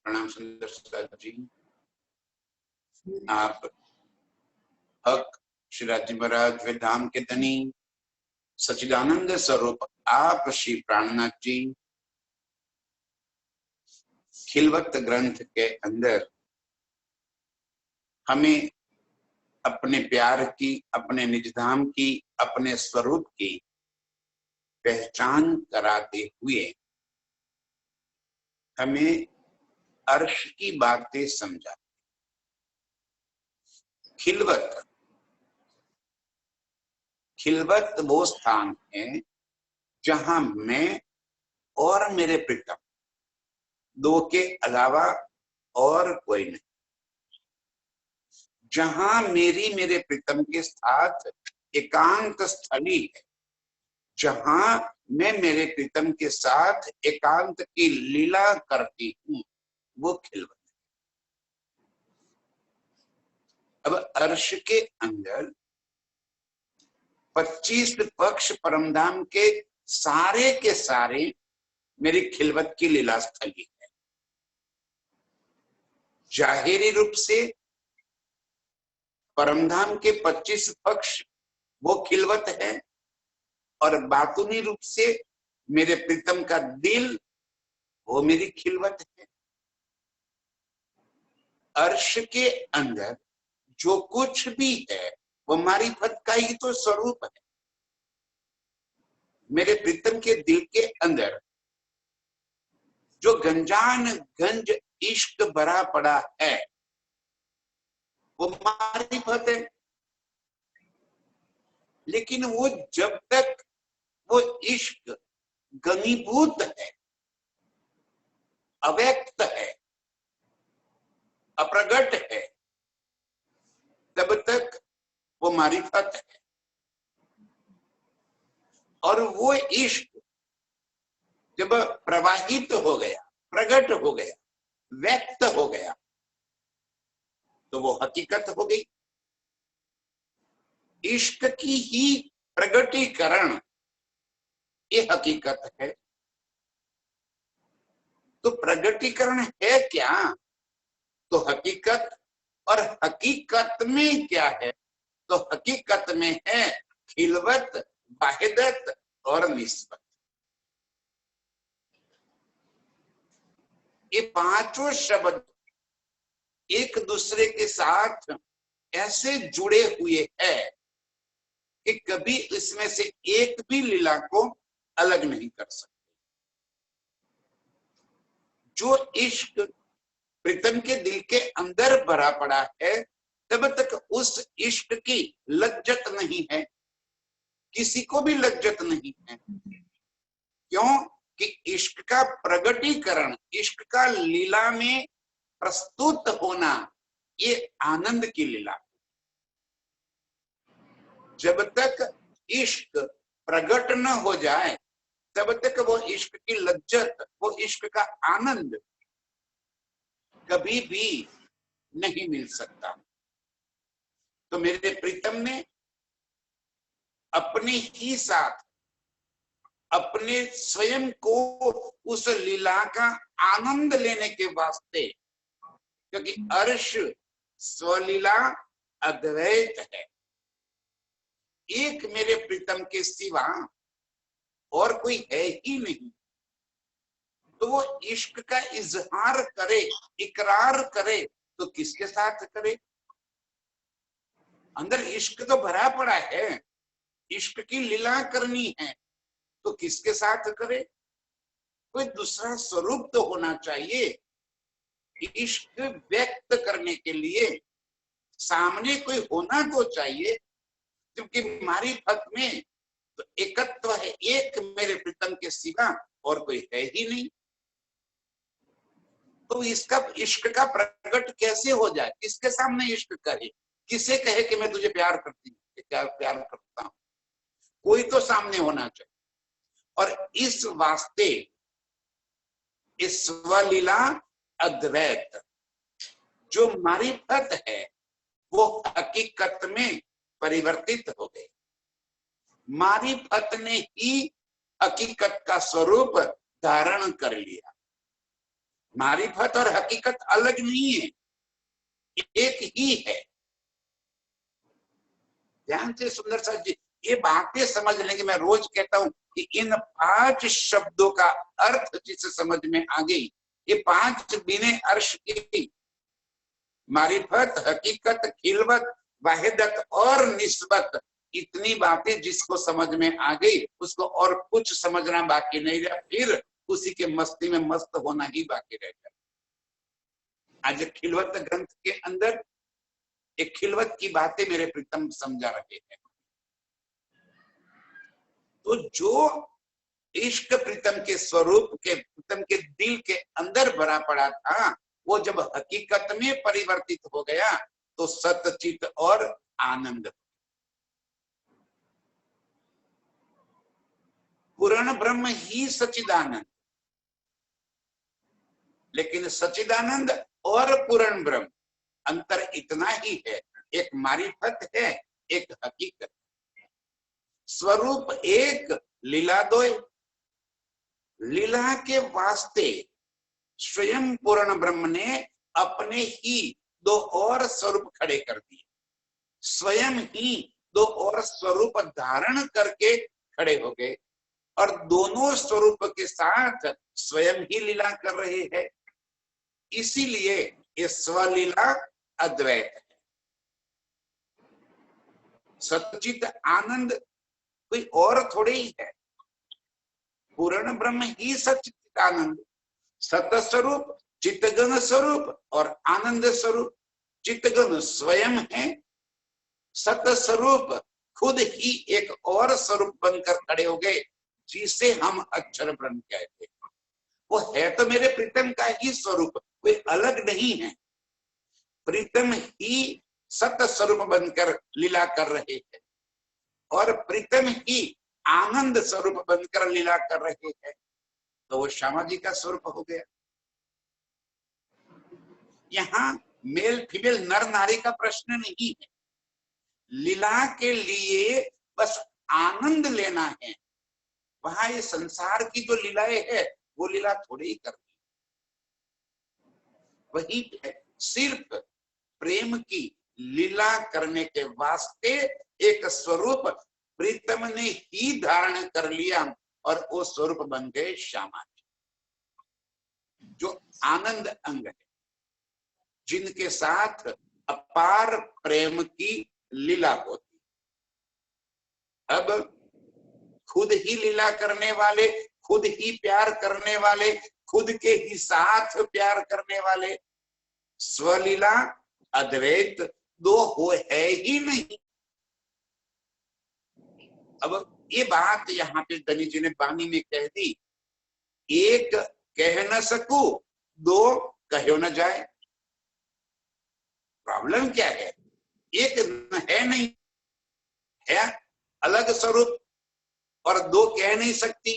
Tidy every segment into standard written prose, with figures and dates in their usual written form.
प्रणाम सुंदर साथ जी। आप हक श्री जी महाराज वेदांत के धनी सच्चिदानंद स्वरूप आप श्री प्राणनाथ जी खिलवत ग्रंथ के अंदर हमें अपने प्यार की, अपने निज धाम की, अपने स्वरूप की पहचान कराते हुए हमें अर्श की बातें समझा। खिलवत खिलवत वो स्थान है जहां मैं और मेरे प्रीतम दो के अलावा और कोई नहीं, जहां मेरे प्रीतम के साथ एकांत स्थली है, जहां मैं मेरे प्रीतम के साथ एकांत की लीला करती हूं, वो खिलवत। अब अर्श के अंदर 25 पक्ष परमधाम के सारे मेरी खिलवत की लीला स्थली है। जाहिरी रूप से परमधाम के 25 पक्ष वो खिलवत है और बातूनी रूप से मेरे प्रीतम का दिल वो मेरी खिलवत है। अर्श के अंदर जो कुछ भी है वो मारिफत का ही तो स्वरूप है। मेरे प्रीतम के दिल के अंदर जो गंज इश्क भरा पड़ा है वो मारिफत है, लेकिन वो जब तक वो इश्क घनीभूत है, अव्यक्त है, अप्रगट है, तब तक वो मारिफत है। और वो इश्क जब प्रवाहित हो गया, प्रगट हो गया, व्यक्त हो गया, तो वो हकीकत हो गई। इश्क की ही प्रगटीकरण ये हकीकत है। तो प्रगटीकरण है क्या? तो हकीकत। और हकीकत में क्या है? तो हकीकत में है खिलवत, वाहिदत और निस्बत। ये पांचों शब्द एक दूसरे के साथ ऐसे जुड़े हुए हैं कि कभी इसमें से एक भी लीला को अलग नहीं कर सकते। जो इश्क प्रीतम के दिल के अंदर भरा पड़ा है, तब तक उस इश्क की लज्जत नहीं है, किसी को भी लज्जत नहीं है। क्यों? कि इश्क का प्रगटीकरण, इश्क का लीला में प्रस्तुत होना, ये आनंद की लीला। जब तक इश्क प्रगट न हो जाए तब तक वो इश्क की लज्जत, वो इश्क का आनंद कभी भी नहीं मिल सकता। तो मेरे प्रीतम ने अपने ही साथ अपने स्वयं को उस लीला का आनंद लेने के वास्ते, क्योंकि अर्श स्वलीला अद्वैत है, एक मेरे प्रीतम के सिवा और कोई है ही नहीं, तो वो इश्क का इजहार करे, इकरार करे, तो किसके साथ करे? अंदर इश्क तो भरा पड़ा है, इश्क की लीला करनी है, तो किसके साथ करे? कोई दूसरा स्वरूप तो होना चाहिए। इश्क व्यक्त करने के लिए सामने कोई होना तो चाहिए, क्योंकि मारिफत में तो एकत्व है, एक मेरे प्रीतम के सिवा और कोई है ही नहीं। तो इसका इश्क का प्रकट कैसे हो जाए? किसके सामने इश्क कहे? किसे कहे कि मैं तुझे प्यार करती हूँ, प्यार करता हूं? कोई तो सामने होना चाहिए। और इस वास्ते इस स्वलीला अद्वैत जो मारिफत है वो हकीकत में परिवर्तित हो गई। मारिफत ने ही हकीकत का स्वरूप धारण कर लिया। मारिफत और हकीकत अलग नहीं है, एक ही है। ध्यान से सुंदर साहब जी ये बातें समझ लेंगे। मैं रोज कहता हूं कि इन 5 शब्दों का अर्थ जिसे समझ में आ गई, ये 5 बिने अर्श की मारिफत, हकीकत, खिलवत, वाहिदत और निस्बत, इतनी बातें जिसको समझ में आ गई उसको और कुछ समझना बाकी नहीं रहा, फिर उसी के मस्ती में मस्त होना ही बाकी रह गया। आज खिलवत ग्रंथ के अंदर एक खिलवत की बातें मेरे प्रीतम समझा रहे हैं। तो जो इश्क प्रीतम के स्वरूप के, प्रीतम के दिल के अंदर भरा पड़ा था, वो जब हकीकत में परिवर्तित हो गया तो सतचित और आनंद। पूर्ण ब्रह्म ही सच्चिदानंद, लेकिन सच्चिदानंद और पूर्ण ब्रह्म अंतर इतना ही है, एक मारिफत है, एक हकीकत। स्वरूप एक, लीला दो। लीला के वास्ते स्वयं पूर्ण ब्रह्म ने अपने ही 2 और स्वरूप खड़े कर दिए, स्वयं ही 2 और स्वरूप धारण करके खड़े हो गए, और दोनों स्वरूप के साथ स्वयं ही लीला कर रहे हैं। इसीलिए ये स्वलीला अद्वैत है। सच्चित आनंद कोई और थोड़े ही है, पूर्ण ब्रह्म ही सच्चित आनंद, सत स्वरूप, चित्तगण स्वरूप और आनंद स्वरूप। चित्तगण स्वयं है, सत स्वरूप खुद ही एक और स्वरूप बनकर खड़े हो गए जिसे हम अक्षर ब्रह्म कहते हैं। वो है तो मेरे प्रीतम का ही स्वरूप, कोई अलग नहीं है। प्रीतम ही सत स्वरूप बनकर लीला कर रहे हैं और प्रीतम ही आनंद स्वरूप बनकर लीला कर रहे हैं, तो वो श्यामा जी का स्वरूप हो गया। यहाँ मेल फीमेल नर नारी का प्रश्न नहीं है, लीला के लिए बस आनंद लेना है। वहां ये संसार की जो लीलाएं है वो लीला थोड़ी ही करती, वही है सिर्फ प्रेम की लीला करने के वास्ते एक स्वरूप प्रीतम ने ही धारण कर लिया और वो स्वरूप बन गए श्यामा जी, जो आनंद अंग है, जिनके साथ अपार प्रेम की लीला होती। अब खुद ही लीला करने वाले, खुद ही प्यार करने वाले, खुद के ही साथ प्यार करने वाले, स्वलीला अद्वैत 2 हो है ही नहीं। अब ये बात यहाँ पे धनी जी ने बानी में कह दी, एक कह न सकू 2 कहो न जाए। प्रॉब्लम क्या है, एक है नहीं, है अलग स्वरूप, और 2 कह नहीं सकती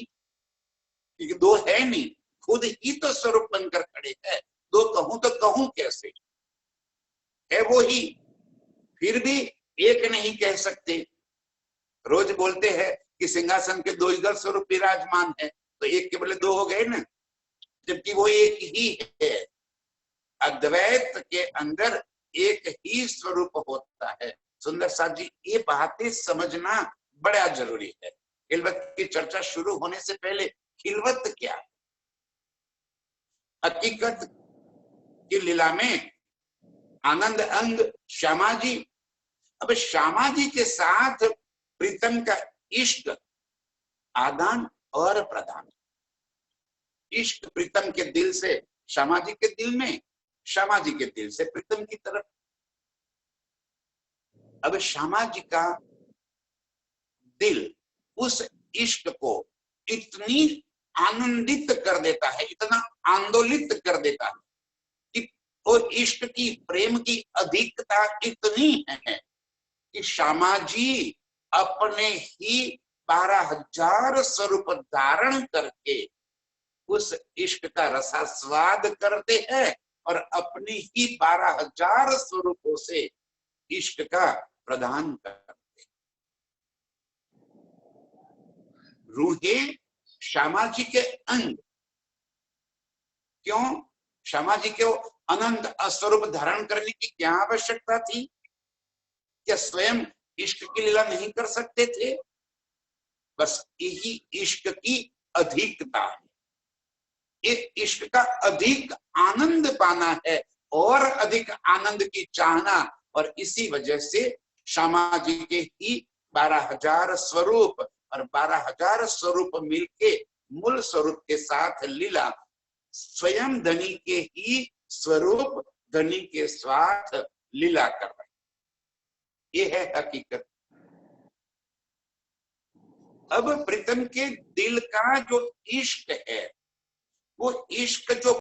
क्योंकि 2 है नहीं, खुद ही तो स्वरूप बनकर खड़े है। 2 कहूं तो कहूं कैसे, है वो ही, फिर भी एक नहीं कह सकते। रोज बोलते हैं कि सिंहासन के 2 युगल स्वरूप विराजमान है, तो एक के बदले 2 हो गए ना, जबकि वो एक ही है। अद्वैत के अंदर एक ही स्वरूप होता है। सुंदर साहब जी ये बातें समझना बड़ा जरूरी है। खिलवत की चर्चा शुरू होने से पहले खिलवत क्या है, हकीकत की लीला में आनंद अंग श्यामा जी। अब श्यामा जी के साथ प्रीतम का इश्क, आदान और प्रदान, इश्क प्रीतम के दिल से श्यामा जी के दिल में, श्यामा जी के दिल से प्रीतम की तरफ। अब श्यामा जी का दिल उस इश्क को इतनी आनंदित कर देता है, इतना आंदोलित कर देता है कि और इश्क की, प्रेम की अधिकता इतनी है कि श्यामा जी अपने ही 12,000 स्वरूप धारण करके उस इश्क का रसास्वाद करते हैं और अपनी ही 12,000 स्वरूपों से इश्क का प्रदान करते। रूहे श्यामा जी के अंग, क्यों? श्यामा जी को अनंत स्वरूप धारण करने की क्या आवश्यकता थी? क्या स्वयं इष्ट की लीला नहीं कर सकते थे? बस यही इष्ट की अधिकता है, ये इष्ट का अधिक आनंद पाना है और अधिक आनंद की चाहना। और इसी वजह से श्यामा जी के ही 12,000 स्वरूप और 12,000 स्वरूप मिलके मूल स्वरूप के साथ लीला स्वयं धनी के ही स्वरूप धनी के साथ लीला कर रहे, ये है हकीकत। अब प्रीतम के दिल का जो इश्क है, वो इश्क जो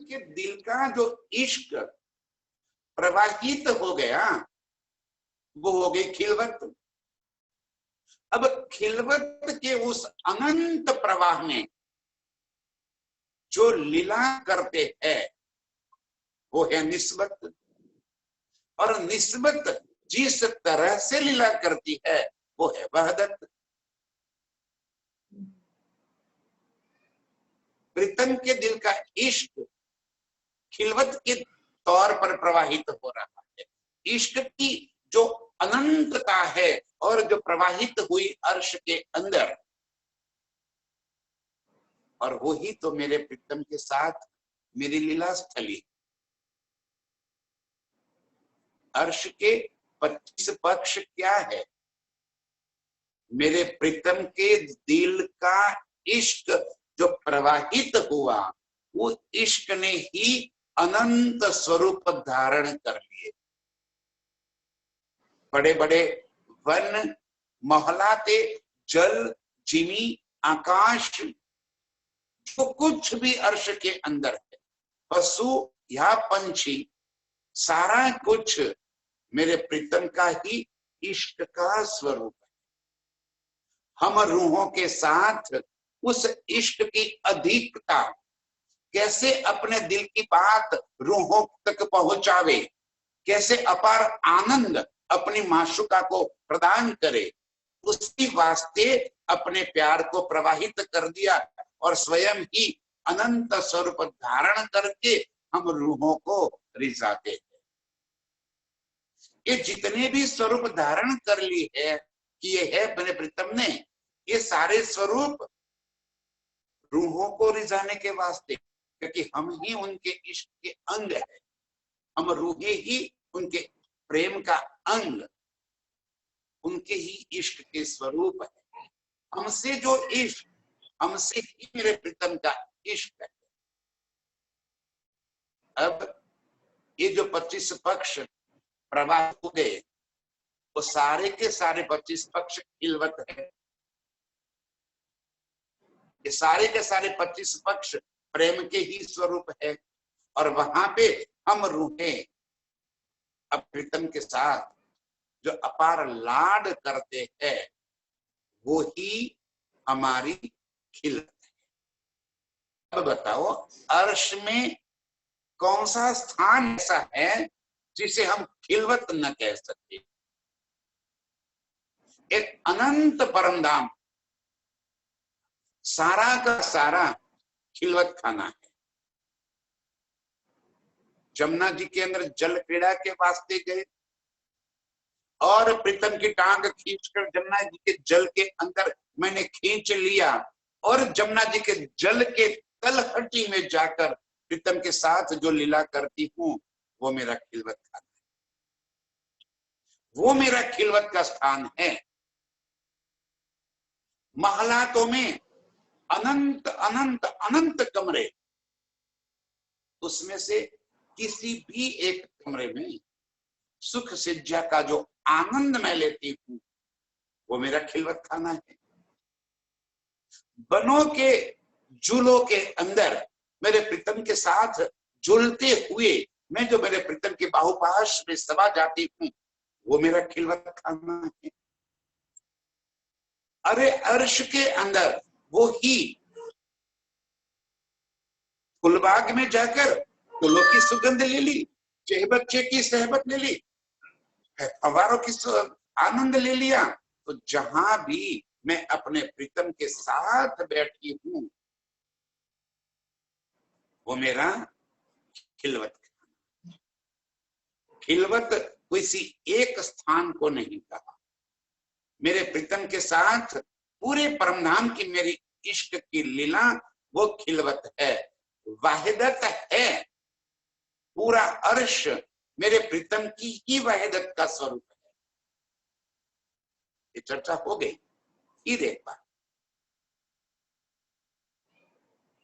के दिल का जो इश्क प्रवाहित हो गया, वो हो गई खिलवत। अब खिलवत के उस अनंत प्रवाह में जो लीला करते हैं वो है निस्बत। और निस्बत जिस तरह से लीला करती है वो है वहदत। प्रीतम के दिल का इश्क खिलवत के तौर पर प्रवाहित हो रहा है। इश्क की जो अनंतता है और जो प्रवाहित हुई अर्श के अंदर, और वही तो मेरे प्रीतम के साथ मेरी लीला स्थली। अर्श के 25 पक्ष क्या है? मेरे प्रीतम के दिल का इश्क जो प्रवाहित हुआ, वो इश्क ने ही अनंत स्वरूप धारण कर लिए। बड़े बड़े वन, महलाते, जल, जिमी, आकाश, जो कुछ भी अर्श के अंदर है, पशु या पंछी, सारा कुछ मेरे प्रीतम का ही इश्क का स्वरूप है। हम रूहों के साथ उस इश्क की अधिकता कैसे अपने दिल की बात रूहों तक पहुंचावे, कैसे अपार आनंद अपनी माशुका को प्रदान करे, उसकी वास्ते अपने प्यार को प्रवाहित कर दिया और स्वयं ही अनंत स्वरूप धारण करके हम रूहों को रिझाते हैं। ये जितने भी स्वरूप धारण कर ली है किए है अपने प्रीतम ने, ये सारे स्वरूप रूहों को रिझाने के वास्ते, क्योंकि हम ही उनके इश्क के अंग है, हम रूहें ही उनके प्रेम का अंग, उनके ही इश्क के स्वरूप है। हमसे जो इश्क, हमसे ही मेरे प्रीतम का इश्क है। अब ये जो 25 पक्ष प्रवाह हो गए, वो सारे के सारे 25 पक्ष खिलवत है। ये सारे के सारे 25 पक्ष प्रेम के ही स्वरूप है। और वहां पे हम रूहें अब प्रीतम के साथ जो अपार लाड करते हैं, वो ही हमारी खिलवत है। अब बताओ, अर्श में कौन सा स्थान ऐसा है जिसे हम खिलवत न कह सकते? एक अनंत परमधाम, सारा का सारा खिलवत खाना है। जमुना जी के अंदर जल क्रीड़ा के वास्ते गए और प्रीतम की टांग खींचकर जमुना जी के जल के अंदर मैंने खींच लिया, और जमुना जी के जल के तलहटी में जाकर प्रीतम के साथ जो लीला करती हूं, वो मेरा खिलवत खाना है, वो मेरा खिलवत का स्थान है। महलातों में अनंत अनंत अनंत कमरे, उसमें से किसी भी एक कमरे में सुख सिज्जा का जो आनंद मैं लेती हूं, वो मेरा खिलवत खाना है। बनों के झूलों के अंदर मेरे प्रीतम के साथ झूलते हुए मैं जो मेरे प्रीतम के बाहुपाश में समा जाती हूँ, वो मेरा खिलवत खाना है। अरे अर्श के अंदर वो ही फुलबाग में जाकर फूलों की सुगंध ले ली, चेह बच्चे की सहबत ले ली, फवारों की आनंद ले लिया, तो जहां भी मैं अपने प्रीतम के साथ बैठी हूं वो मेरा खिलवत। खिलवत किसी एक स्थान को नहीं कहा, मेरे प्रीतम के साथ पूरे परमधाम की मेरी इष्ट की लीला वो खिलवत है, वाहिदत है। पूरा अर्श मेरे प्रीतम की ही वाहिदत का स्वरूप है। ये चर्चा हो गई। फिर एक बार,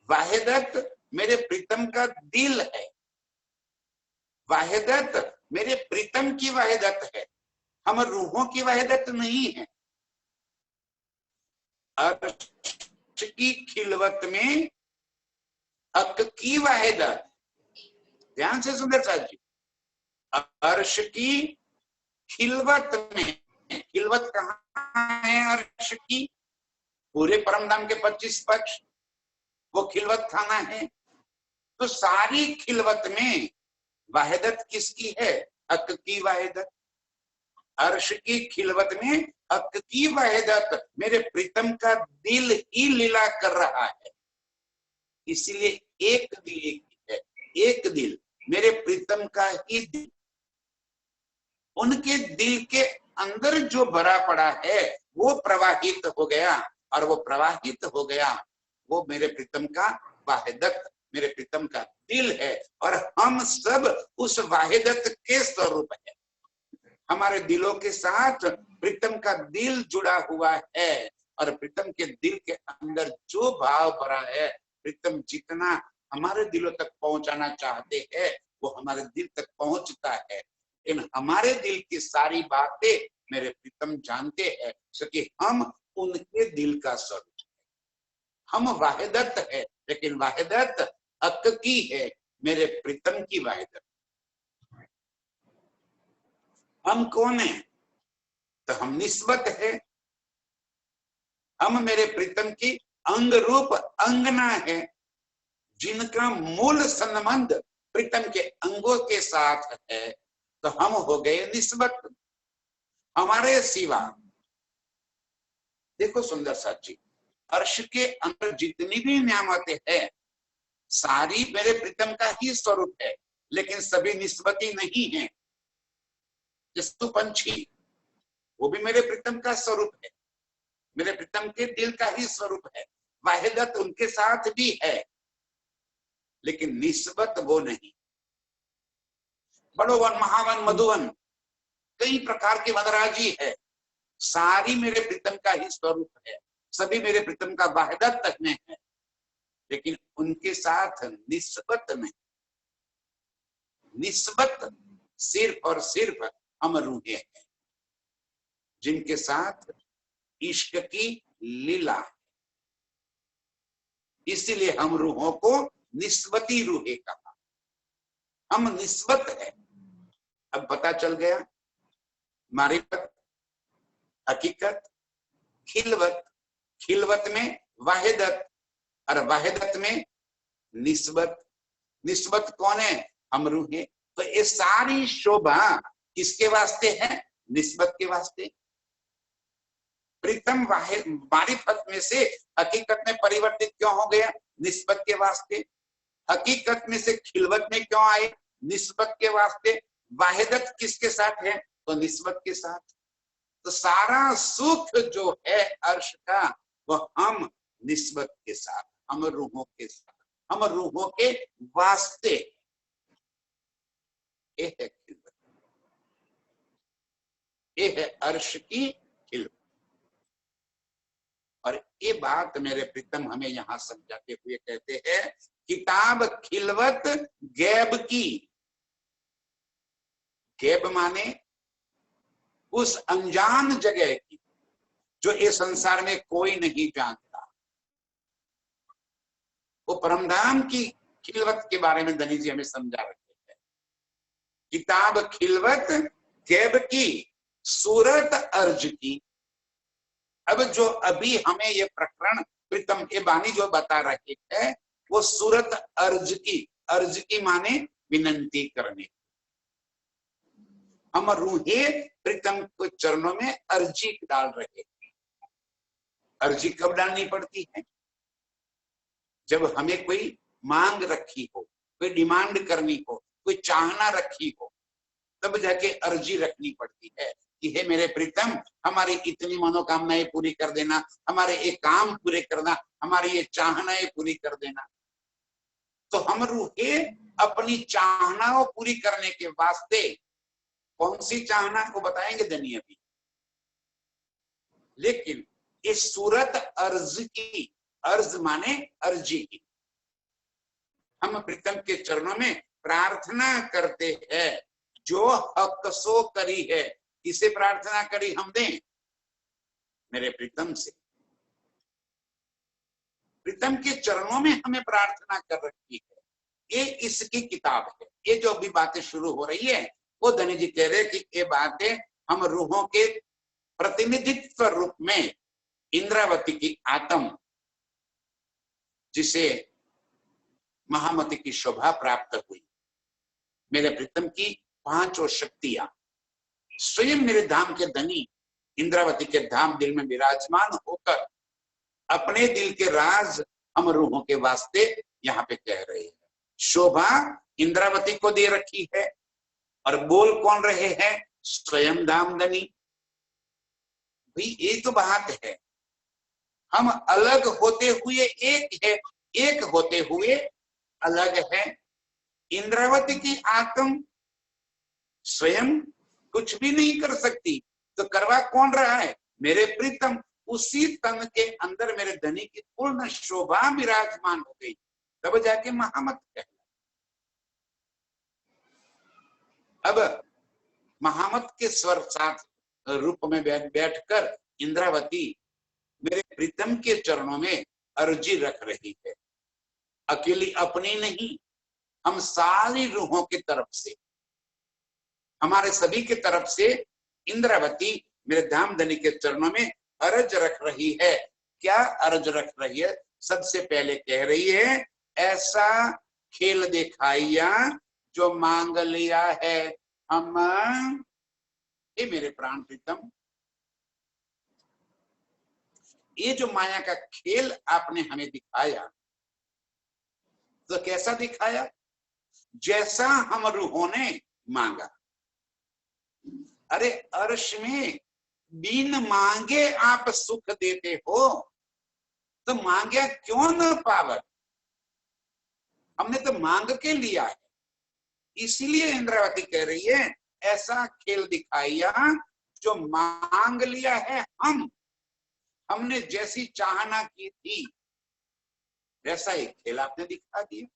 वाहिदत मेरे प्रीतम का दिल है, वाहिदत मेरे प्रीतम की वाहिदत है, हम रूहों की वाहिदत नहीं है। अर्श की खिलवत में हक की वाहिदत, ध्यान से सुंदर साहब जी, अर्श की खिलवत में, खिलवत कहाँ है अर्श की? पूरे परमधाम के 25 पक्ष वो खिलवत खाना है। तो सारी खिलवत में वाहिदत किसकी है? हक की वाहिदत। अर्श की खिलवत में हक की वाहिदत मेरे प्रीतम का दिल ही लीला कर रहा है। इसलिए एक दिल है, एक दिल मेरे प्रीतम का ही दिल, उनके दिल के अंदर जो भरा पड़ा है वो प्रवाहित हो गया, और वो प्रवाहित हो गया वो मेरे प्रीतम का वाहिदत, मेरे प्रीतम का दिल है। और हम सब उस वाहिदत के स्वरूप है। हमारे दिलों के साथ प्रीतम का दिल जुड़ा हुआ है, और प्रीतम के दिल के अंदर जो भाव भरा है, प्रीतम जितना हमारे दिलों तक पहुंचाना चाहते हैं वो हमारे दिल तक पहुंचता है। लेकिन हमारे दिल की सारी बातें मेरे प्रीतम जानते हैं, क्योंकि हम उनके दिल का स्वरूप है। हम वाहिदत है, लेकिन वाहिदत हक की है, मेरे प्रीतम की वाहिदत। हम कौन है? तो हम निस्बत है, हम मेरे प्रीतम की अंग रूप अंगना है, जिनका मूल संबंध प्रीतम के अंगों के साथ है। तो हम हो गए निस्बत। हमारे सिवा, देखो सुंदर साथ जी, अर्श के अंदर जितनी भी नियामतें है सारी मेरे प्रीतम का ही स्वरूप है, लेकिन सभी निस्बती नहीं है। जस्तु पंछी वो भी मेरे प्रीतम का स्वरूप है, मेरे प्रीतम के दिल का ही स्वरूप है। वाहिदत उनके साथ भी है, लेकिन निस्बत वो नहीं। बड़ोवन, महावन, मधुवन, कई प्रकार की वनराजी है, सारी मेरे प्रीतम का ही स्वरूप है, सभी मेरे प्रीतम का वाहिदत तक में है, लेकिन उनके साथ निस्बत नहीं। निस्बत सिर्फ और सिर्फ हम रूहें हैं, जिनके साथ इश्क की लीला है। इसीलिए हम रूहों को निस्बती रूहे कहा, हम निस्बत है। अब पता चल गया मारिफत, हकीकत, खिलवत, खिलवत में वाहिदत, और वाहिदत में निस्बत। निस्बत कौन है? हम रूहे। तो ये सारी शोभा किसके वास्ते है? निस्बत के वास्ते। प्रीतम मारिफत में से हकीकत में परिवर्तित क्यों हो गया? निस्बत के वास्ते। हकीकत में से खिलवत में क्यों आए? निस्बत के वास्ते। वाहिदत किसके साथ है? तो निस्बत के साथ। तो सारा सुख जो है अर्श का वो हम निस्बत के साथ, हम रूहों के साथ, हम रूहों के वास्ते। ये है खिलवत, ये है अर्श की खिलवत। और ये बात मेरे प्रीतम हमें यहां समझाते हुए कहते हैं, किताब खिलवत गैब की। गैब माने उस अनजान जगह की, जो इस संसार में कोई नहीं जानता। वो परमधाम की खिलवत के बारे में धनी जी हमें समझा रहे हैं। किताब खिलवत गैब की, सूरत अर्ज की। अब जो अभी हमें ये प्रकरण प्रीतम के बानी जो बता रहे हैं वो सूरत अर्ज की। अर्ज की माने विनंती करने। हम रूहे प्रीतम को चरणों में अर्जी डाल रहे हैं। अर्जी कब डालनी पड़ती है? जब हमें कोई मांग रखी हो, कोई डिमांड करनी हो, कोई चाहना रखी हो, तब जाके अर्जी रखनी पड़ती है कि हे मेरे प्रीतम, हमारी इतनी मनोकामनाएं पूरी कर देना, हमारे ये काम पूरे करना, हमारी ये चाहनाएं पूरी कर देना। तो हम रूहे अपनी चाहनाओं पूरी करने के वास्ते, कौन सी चाहना को बताएंगे धनी अभी, लेकिन इस सूरत अर्ज की, अर्ज माने अर्जी की, हम प्रीतम के चरणों में प्रार्थना करते हैं जो हक सो करी है। किसे प्रार्थना करी हमने? मेरे प्रीतम से। प्रीतम के चरणों में हमें प्रार्थना कर रखी है। ये इसकी किताब है। ये जो भी बातें शुरू हो रही है वो धनी जी कह रहे हैं कि ये बातें हम रूहों के प्रतिनिधित्व रूप में इंद्रावती की आत्म, जिसे महामती की शोभा प्राप्त हुई, मेरे प्रीतम की पांचों शक्तियां स्वयं मेरे धाम के धनी इंद्रावती के धाम दिल में विराजमान होकर अपने दिल के राज हम रूहों के वास्ते यहाँ पे कह रहे हैं। शोभा इंद्रावती को दे रखी है और बोल कौन रहे हैं? स्वयं धाम धनी। भाई ये तो बात है, हम अलग होते हुए एक है, एक होते हुए अलग है। इंद्रावती की आत्म स्वयं कुछ भी नहीं कर सकती, तो करवा कौन रहा है? मेरे प्रीतम। उसी तन के अंदर मेरे धनी की पूर्ण शोभा विराजमान हो गई, तब जाके महामत कहला। अब महामत के स्वर साथ रूप में बैठकर इंद्रावती मेरे प्रीतम के चरणों में अर्जी रख रही है। अकेली अपनी नहीं, हम सारी रूहों की तरफ से, हमारे सभी की तरफ से इंद्रावती मेरे धाम धनी के चरणों में अर्ज रख रही है। क्या अर्ज रख रही है? सबसे पहले कह रही है, ऐसा खेल दिखाइया जो मांग लिया है हम। ये मेरे प्राण प्रीतम, ये जो माया का खेल आपने हमें दिखाया, तो कैसा दिखाया? जैसा हम रूहों ने मांगा। अरे अर्श में बिन मांगे आप सुख देते हो, तो मांगे क्यों न पावर? हमने तो मांग के लिया है। इसीलिए इंद्रावती कह रही है, ऐसा खेल दिखाइया जो मांग लिया है हम। हमने जैसी चाहना की थी वैसा एक खेल आपने दिखा दिया।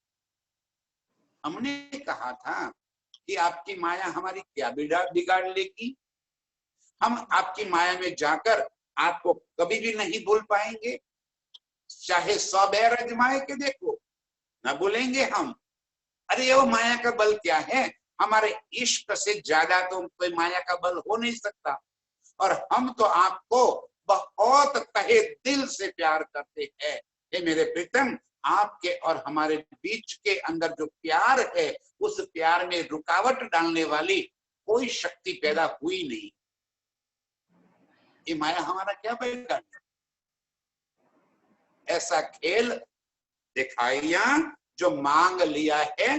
हमने कहा था कि आपकी माया हमारी क्या बिगाड़ लेगी, हम आपकी माया में जाकर आपको कभी भी नहीं भूल पाएंगे, चाहे 100 बार अजमाए के देखो, ना भूलेंगे हम। अरे वो माया का बल क्या है? हमारे इश्क से ज्यादा तो कोई माया का बल हो नहीं सकता। और हम तो आपको बहुत तहे दिल से प्यार करते हैं। हे मेरे प्रीतम, आपके और हमारे बीच के अंदर जो प्यार है, उस प्यार में रुकावट डालने वाली कोई शक्ति पैदा हुई नहीं। ये माया हमारा क्या बिगाड़? ऐसा खेल दिखाइया जो मांग लिया है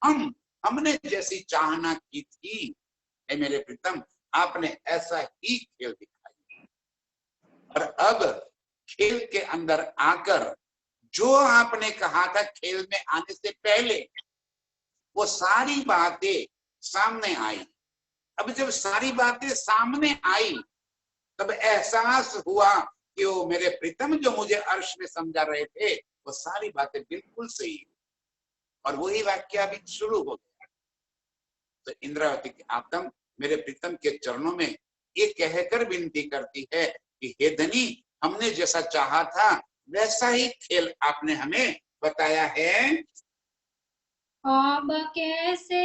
हम। हमने जैसी चाहना की थी, हे मेरे प्रीतम, आपने ऐसा ही खेल दिखाया। और अब खेल के अंदर आकर जो आपने कहा था खेल में आने से पहले, वो सारी बातें सामने आई। अब जब सारी बातें सामने आई, तब एहसास हुआ कि वो मेरे प्रीतम जो मुझे अर्श में समझा रहे थे, वो सारी बातें बिल्कुल सही है। और वही वाक्य अभी शुरू हो गया। तो इंद्रावती की आत्म मेरे प्रीतम के चरणों में ये कहकर विनती करती है कि हे धनी, हमने जैसा चाहा था वैसा ही खेल आपने हमें बताया है। अब कैसे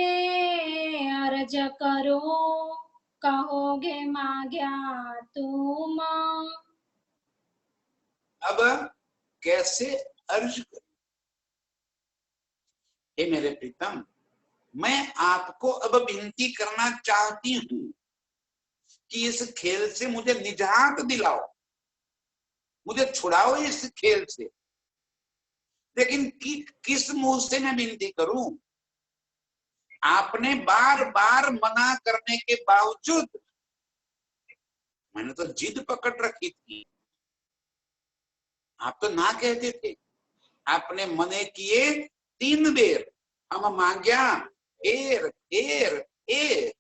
अर्ज करो, कहोगे मांग्या तुम। अब कैसे अर्ज करूं? हे मेरे प्रीतम, मैं आपको अब विनती करना चाहती हूं कि इस खेल से मुझे निजात दिलाओ, मुझे छुड़ाओ इस खेल से। लेकिन किस मुंह से मैं विनती करूं? आपने बार बार मना करने के बावजूद, मैंने तो जिद पकड़ रखी थी, आप तो ना कहते थे। आपने मने किए 3 बेर, हम मांग्या एर एर एर,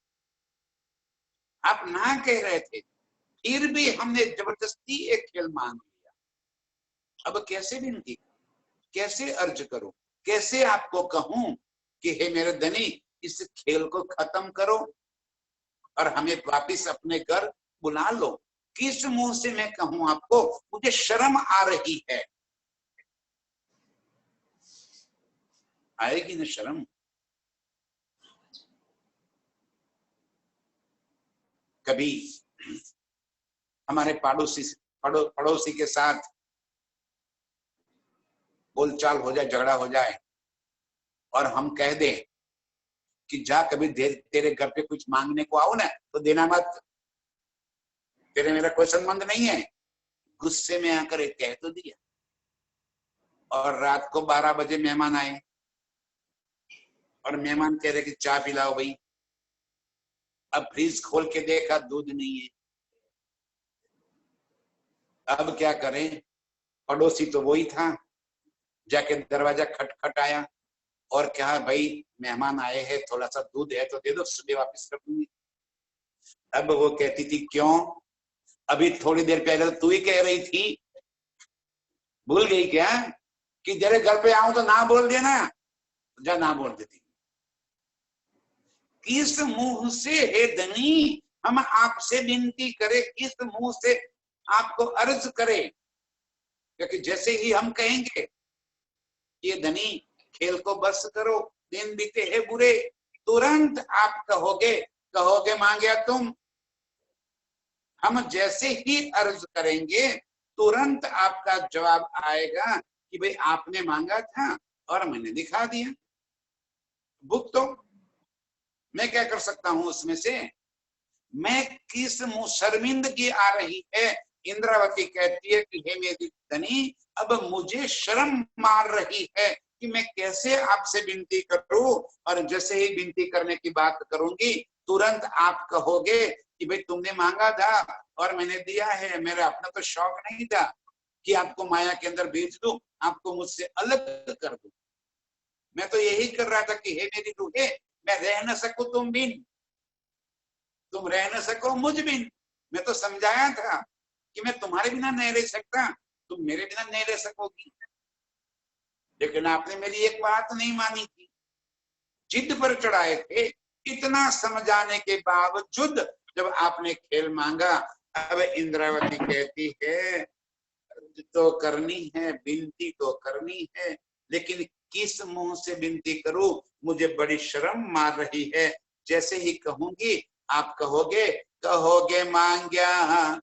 आप ना कह रहे थे, फिर भी हमने जबरदस्ती एक खेल मांग लिया। अब कैसे विनती, कैसे अर्ज करूं, कैसे आपको कहूं कि हे मेरे धनी इस खेल को खत्म करो और हमें वापिस अपने घर बुला लो? किस मुंह से मैं कहूं आपको? मुझे शर्म आ रही है। आएगी ना शर्म? कभी हमारे पड़ोसी के साथ बोलचाल हो जाए, झगड़ा हो जाए और हम कह दें कि जा कभी तेरे घर पे कुछ मांगने को आओ ना तो देना मत, तेरे मेरा कोई संबंध नहीं है। गुस्से में आकर एक कह तो दिया, और रात को 12 बजे मेहमान आए और मेहमान कह रहे कि चाय पिलाओ भाई। अब फ्रिज खोल के देखा दूध नहीं है। अब क्या करें? पड़ोसी तो वही था, जाके दरवाजा खटखटाया और कहा भाई मेहमान आए हैं, थोड़ा सा दूध है तो दे दो, सुबह वापस कर दूंगी। अब वो कहती थी क्यों, अभी थोड़ी देर पहले तो तू ही कह रही थी, भूल गई क्या कि तेरे घर पे आऊं तो ना बोल देना? जा ना बोल देती। किस मुंह से हे धनी हम आपसे विनती करें, किस मुंह से आपको अर्ज करें? क्योंकि जैसे ही हम कहेंगे ये धनी खेल को बस करो, दिन बीते हैं बुरे, तुरंत आप कहोगे मांगया तुम। हम जैसे ही अर्ज करेंगे तुरंत आपका जवाब आएगा कि भाई आपने मांगा था और मैंने दिखा दिया। भुगतो तो मैं क्या कर सकता हूं उसमें से? मैं किस मुंह, शर्मिंदगी आ रही है। इंद्रावती कहती है कि हे मेरी धनी अब मुझे शर्म मार रही है कि मैं कैसे आपसे विनती करूं, और जैसे ही विनती करने की बात करूंगी तुरंत आप कहोगे कि भाई तुमने मांगा था और मैंने दिया है। मेरा अपना तो शौक नहीं था कि आपको माया के अंदर भेज दूं, आपको मुझसे अलग कर दूं। मैं तो यही कर रहा था कि हे मेरी रूहे मैं रह न सकूं तुम बिन, तुम रह न सको मुझ बिन। मैं तो समझाया था कि मैं तुम्हारे बिना नहीं रह सकता, तुम मेरे बिना नहीं रह सकोगी। लेकिन आपने मेरी एक बात नहीं मानी थी, जिद पर चढ़ाए थे। इतना समझाने के बावजूद जब आपने खेल मांगा, अब इंद्रावती कहती है तो करनी है, विनती तो करनी है, लेकिन किस मुंह से विनती करूं? मुझे बड़ी शर्म मार रही है। जैसे ही कहूंगी आप कहोगे मांग्या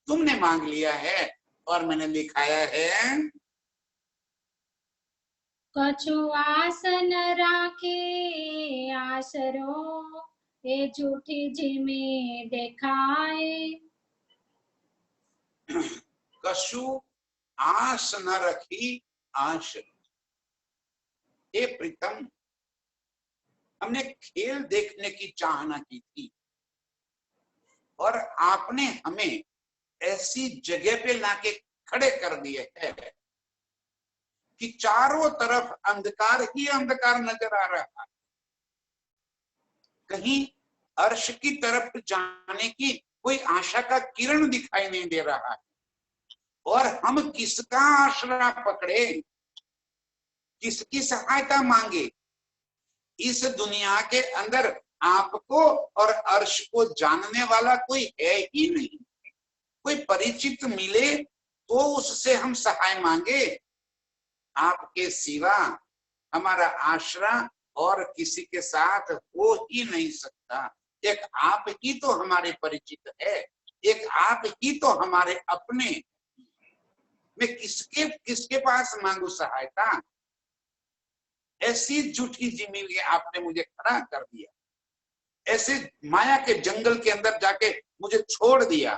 तुमने मांग लिया है और मैंने लिखाया है। कछु आसन राखे आसरो, ये झूठी जिमे देखाए। कछु आस न रखी आश। हे प्रीतम, हमने खेल देखने की चाहना की थी और आपने हमें ऐसी जगह पे लाके खड़े कर दिए है कि चारों तरफ अंधकार ही अंधकार नजर आ रहा है। कहीं अर्श की तरफ जाने की कोई आशा का किरण दिखाई नहीं दे रहा है। और हम किसका आश्रय पकड़े, किसकी सहायता मांगे? इस दुनिया के अंदर आपको और अर्श को जानने वाला कोई है ही नहीं। कोई परिचित मिले तो उससे हम सहाय मांगे, आपके सिवा हमारा आश्रय और किसी के साथ हो ही नहीं सकता। एक आप ही तो हमारे परिचित है, एक आप ही तो हमारे अपने। मैं किसके पास मांगू सहायता? ऐसी झूठी जिम्मी में आपने मुझे खड़ा कर दिया, ऐसे माया के जंगल के अंदर जाके मुझे छोड़ दिया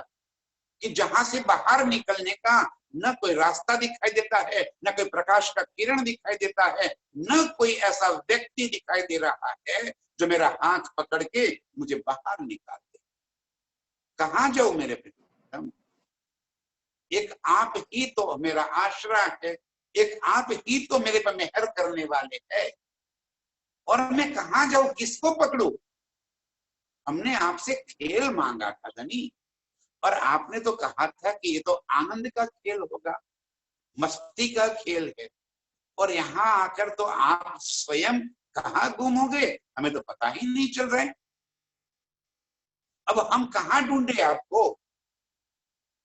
कि जहां से बाहर निकलने का न कोई रास्ता दिखाई देता है, न कोई प्रकाश का किरण दिखाई देता है, न कोई ऐसा व्यक्ति दिखाई दे रहा है जो मेरा हाथ पकड़ के मुझे बाहर निकाल दे। कहां जाऊं मेरे प्रियतम? एक आप ही तो मेरा आश्रय है, एक आप ही तो मेरे पर मेहर करने वाले हैं, और मैं कहां जाऊं, किसको पकड़ू? हमने आपसे खेल मांगा था धनी, और आपने तो कहा था कि ये तो आनंद का खेल होगा, मस्ती का खेल है, और यहाँ आकर तो आप स्वयं कहाँ गुम हो गए, हमें तो पता ही नहीं चल रहा है। अब हम कहाँ ढूंढे आपको?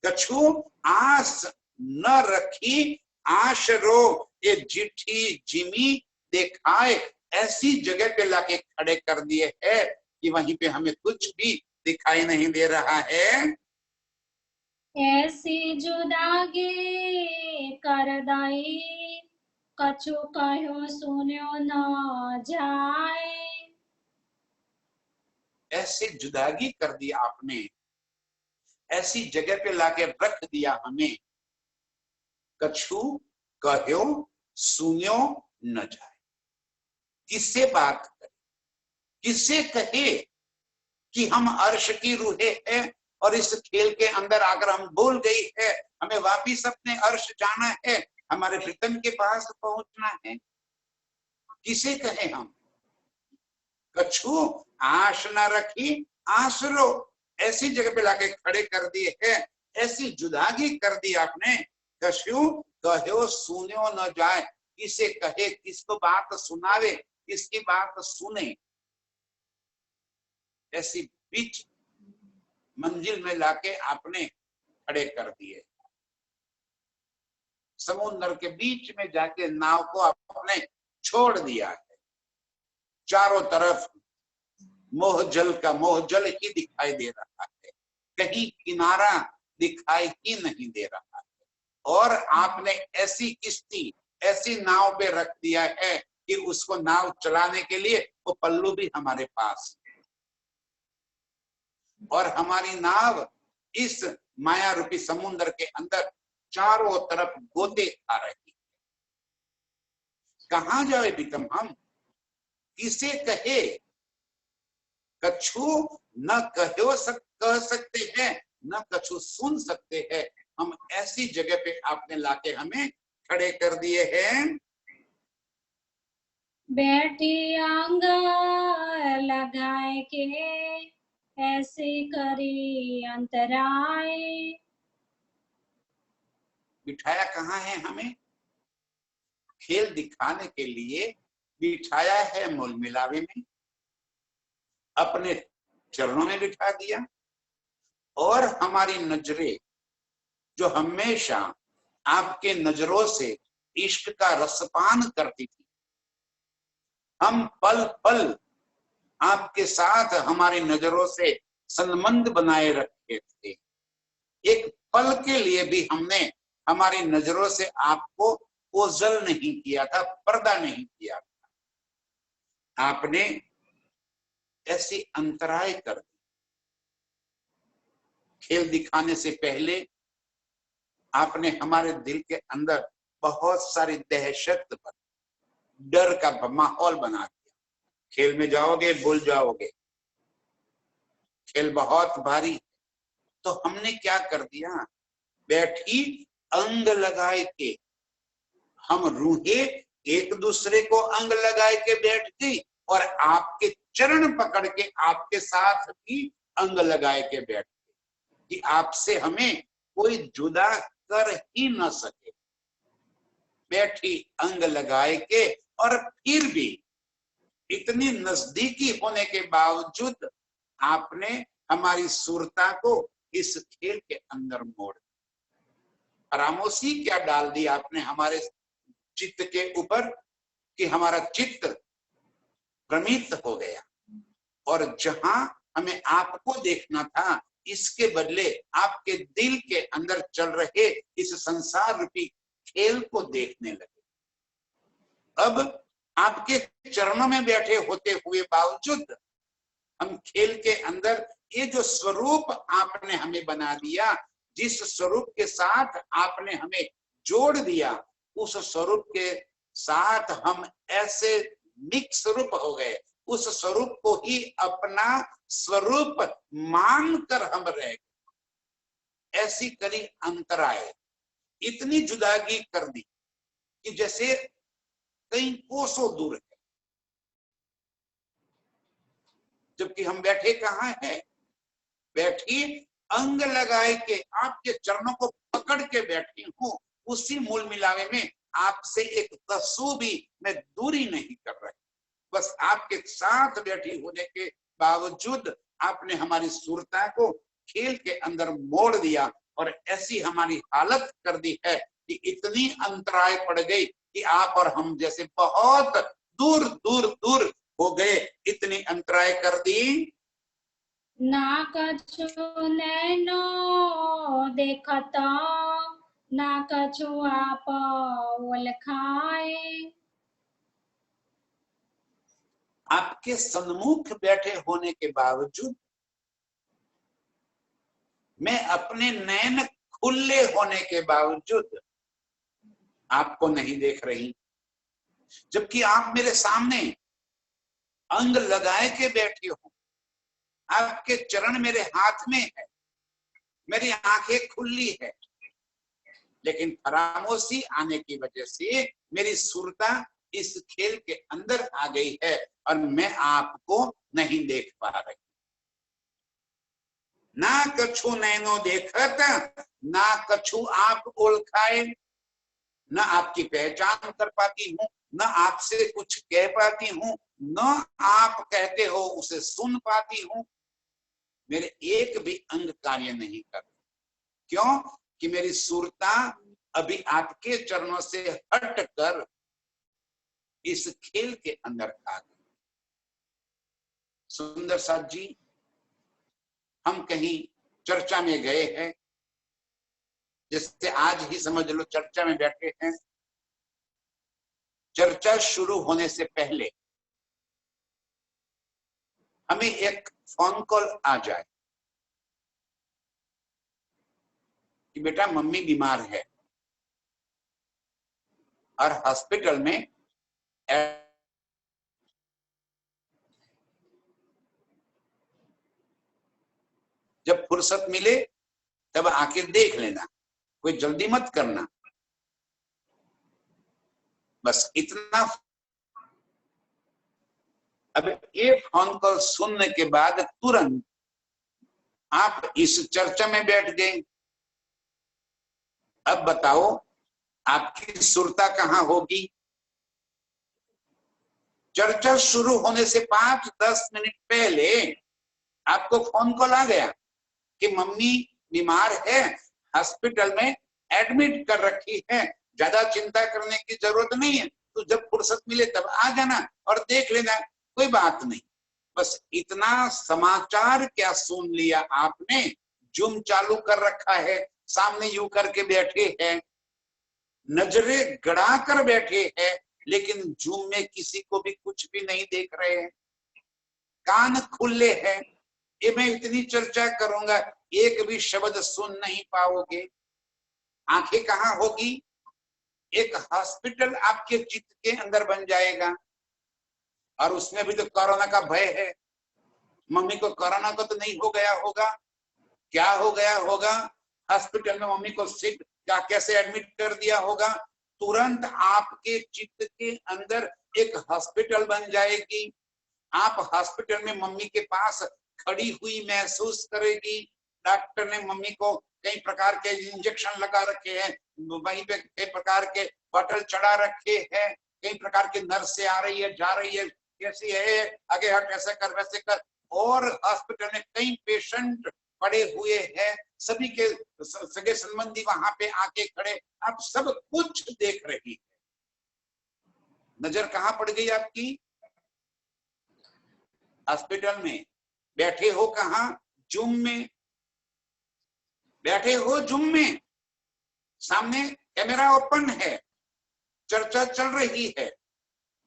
कछु आस न रखी आशरो, ये जिठी जिमी दिखाए, ऐसी जगह पे लाके खड़े कर दिए है कि वहीं पे हमें कुछ भी दिखाई नहीं दे रहा है। ऐसी जुदागी कर दाई, कछु कहो सुन्यो न जाए। ऐसे जुदागी कर दी आपने, ऐसी जगह पे लाके रख दिया हमें, कछु कहो सुन्यो न जाए। किससे बात करें, किससे कहे कि हम अर्श की रूहें हैं और इस खेल के अंदर आकर हम भूल गई है, हमें वापिस अपने अर्श जाना है, हमारे प्रीतम के पास पहुंचना है। किसे कहे हम? कछु आश न रखी आसरो, ऐसी जगह पे लाके खड़े कर दिए है, ऐसी जुदागी कर दी आपने। कछु कहो सुन्यो न जाए, किसे कहे, किसको बात सुनावे, किसकी बात सुने, ऐसी बीच मंजिल में लाके आपने खड़े कर दिए। समुद्र के बीच में जाके नाव को आपने छोड़ दिया है। चारों तरफ मोह जल ही दिखाई दे रहा है, कहीं किनारा दिखाई ही नहीं दे रहा है, और आपने ऐसी किश्ती, ऐसी नाव पे रख दिया है कि उसको नाव चलाने के लिए वो पल्लू भी हमारे पास है, और हमारी नाव इस माया रूपी समुद्र के अंदर चारों तरफ गोते आ रही है। कहां जाए प्रीतम हम, किसे कहे? कछु न कह सकते हैं, न कछु सुन सकते हैं। हम ऐसी जगह पे आपने लाके हमें खड़े कर दिए हैं। बैठी आंग लगाए के, ऐसे करी अंतराय। बिठाया कहाँ है हमें? खेल दिखाने के लिए बिठाया है मूल मिलावे में, अपने चरणों में बिठा दिया, और हमारी नजरें जो हमेशा आपके नजरों से इश्क का रसपान करती थी, हम पल पल आपके साथ हमारी नजरों से संबंध बनाए रखे थे। एक पल के लिए भी हमने हमारी नजरों से आपको ओझल नहीं किया था, पर्दा नहीं किया था। आपने ऐसी अंतराय कर दी। खेल दिखाने से पहले आपने हमारे दिल के अंदर बहुत सारी दहशत, डर का माहौल बना दिया। खेल में जाओगे भूल जाओगे, खेल बहुत भारी। तो हमने क्या कर दिया, बैठी अंग लगाए के, हम रूहें एक दूसरे को अंग लगाए के बैठ गई, और आपके चरण पकड़ के आपके साथ भी अंग लगाए के बैठ गई कि आपसे हमें कोई जुदा कर ही न सके। बैठी अंग लगाए के, और फिर भी इतनी नजदीकी होने के बावजूद आपने हमारी सुरता को इस खेल के अंदर मोड़ दिया। खामोशी क्या डाल दी आपने हमारे चित्त के ऊपर कि हमारा चित्त भ्रमित हो गया, और जहां हमें आपको देखना था, इसके बदले आपके दिल के अंदर चल रहे इस संसार रूपी खेल को देखने लगे। अब आपके चरणों में बैठे होते हुए बावजूद हम खेल के अंदर ये जो स्वरूप आपने हमें बना दिया, जिस स्वरूप के साथ आपने हमें जोड़ दिया, उस स्वरूप के साथ हम ऐसे मिक्स रूप हो गए, उस स्वरूप को ही अपना स्वरूप मानकर हम रह गए। ऐसी करी अंतराय, इतनी जुदागी कर दी कि जैसे कई कोसों दूर है, जबकि हम बैठे कहाँ हैं? बैठी अंग लगाए के आपके चरणों को पकड़ के बैठी हूं, उसी मूल मिलावे में आपसे एक तस्सू भी मैं दूरी नहीं कर रही। बस आपके साथ बैठी होने के बावजूद आपने हमारी सुरता को खेल के अंदर मोड़ दिया और ऐसी हमारी हालत कर दी है कि इतनी अंतराय पड़ गई कि आप और हम जैसे बहुत दूर दूर दूर हो गए, इतनी अंतराय कर दी। ना कछु नैनो देखता, ना कछु आप ओलखाए। आपके सन्मुख बैठे होने के बावजूद मैं अपने नैन खुले होने के बावजूद आपको नहीं देख रही, जबकि आप मेरे सामने अंग लगाए के बैठे हो, आपके चरण मेरे हाथ में है, मेरी आंखें खुली है, लेकिन फरामोशी आने की वजह से मेरी सुरता इस खेल के अंदर आ गई है और मैं आपको नहीं देख पा रही। ना कछु नैनो देखत, ना कछु आप ओळखाए, न आपकी पहचान कर पाती हूँ, न आपसे कुछ कह पाती हूँ, न आप कहते हो उसे सुन पाती हूँ। मेरे एक भी अंग कार्य नहीं कर रहे। क्यों? कि मेरी सुरता अभी आपके चरणों से हट कर इस खेल के अंदर आ गई। सुंदर साथ जी, हम कहीं चर्चा में गए हैं, जैसे आज ही समझ लो चर्चा में बैठे हैं, चर्चा शुरू होने से पहले हमें एक फोन कॉल आ जाए कि बेटा मम्मी बीमार है और हॉस्पिटल में जब फुर्सत मिले तब आके देख लेना, कोई जल्दी मत करना। बस इतना। अब ये फोन कॉल सुनने के बाद तुरंत आप इस चर्चा में बैठ गए। अब बताओ आपकी सुरता कहाँ होगी? चर्चा शुरू होने से 5-10 मिनट पहले आपको फोन कॉल आ गया कि मम्मी बीमार है, हॉस्पिटल में एडमिट कर रखी है, ज्यादा चिंता करने की जरूरत नहीं है, तो जब फुर्सत मिले तब आ जाना और देख लेना, कोई बात नहीं। बस इतना समाचार क्या सुन लिया आपने? जूम चालू कर रखा है, सामने यूं करके बैठे हैं, नजरें गड़ा कर बैठे हैं, लेकिन जूम में किसी को भी कुछ भी नहीं देख रहे हैं, कान खुले हैं। ये मैं इतनी चर्चा करूंगा, एक भी शब्द सुन नहीं पाओगे। आंखें कहाँ होगी? एक हॉस्पिटल आपके चित्त के अंदर बन जाएगा और उसमें भी तो कोरोना का भय है। मम्मी को कोरोना को तो नहीं हो गया होगा, क्या हो गया होगा? हॉस्पिटल में मम्मी को सिक क्या कैसे एडमिट कर दिया होगा? तुरंत आपके चित्त के अंदर एक हॉस्पिटल बन जाएगी। आप हॉस्पिटल में मम्मी के पास खड़ी हुई महसूस करेगी। डॉक्टर ने मम्मी को कई प्रकार के इंजेक्शन लगा रखे हैं, वहीं पे कई प्रकार के बॉटल चढ़ा रखे हैं, कई प्रकार की नर्सें आ रही है, जा रही है, कैसी है, आगे हट, ऐसे कर वैसे कर। और हॉस्पिटल में कई पेशेंट पड़े हुए हैं, सभी के सगे संबंधी वहां पे आके खड़े, आप सब कुछ देख रही है। नजर कहाँ पड़ गई आपकी? हॉस्पिटल में। बैठे हो कहाँ? जूम में बैठे हो, जूम में। सामने कैमरा ओपन है, चर्चा चल रही है,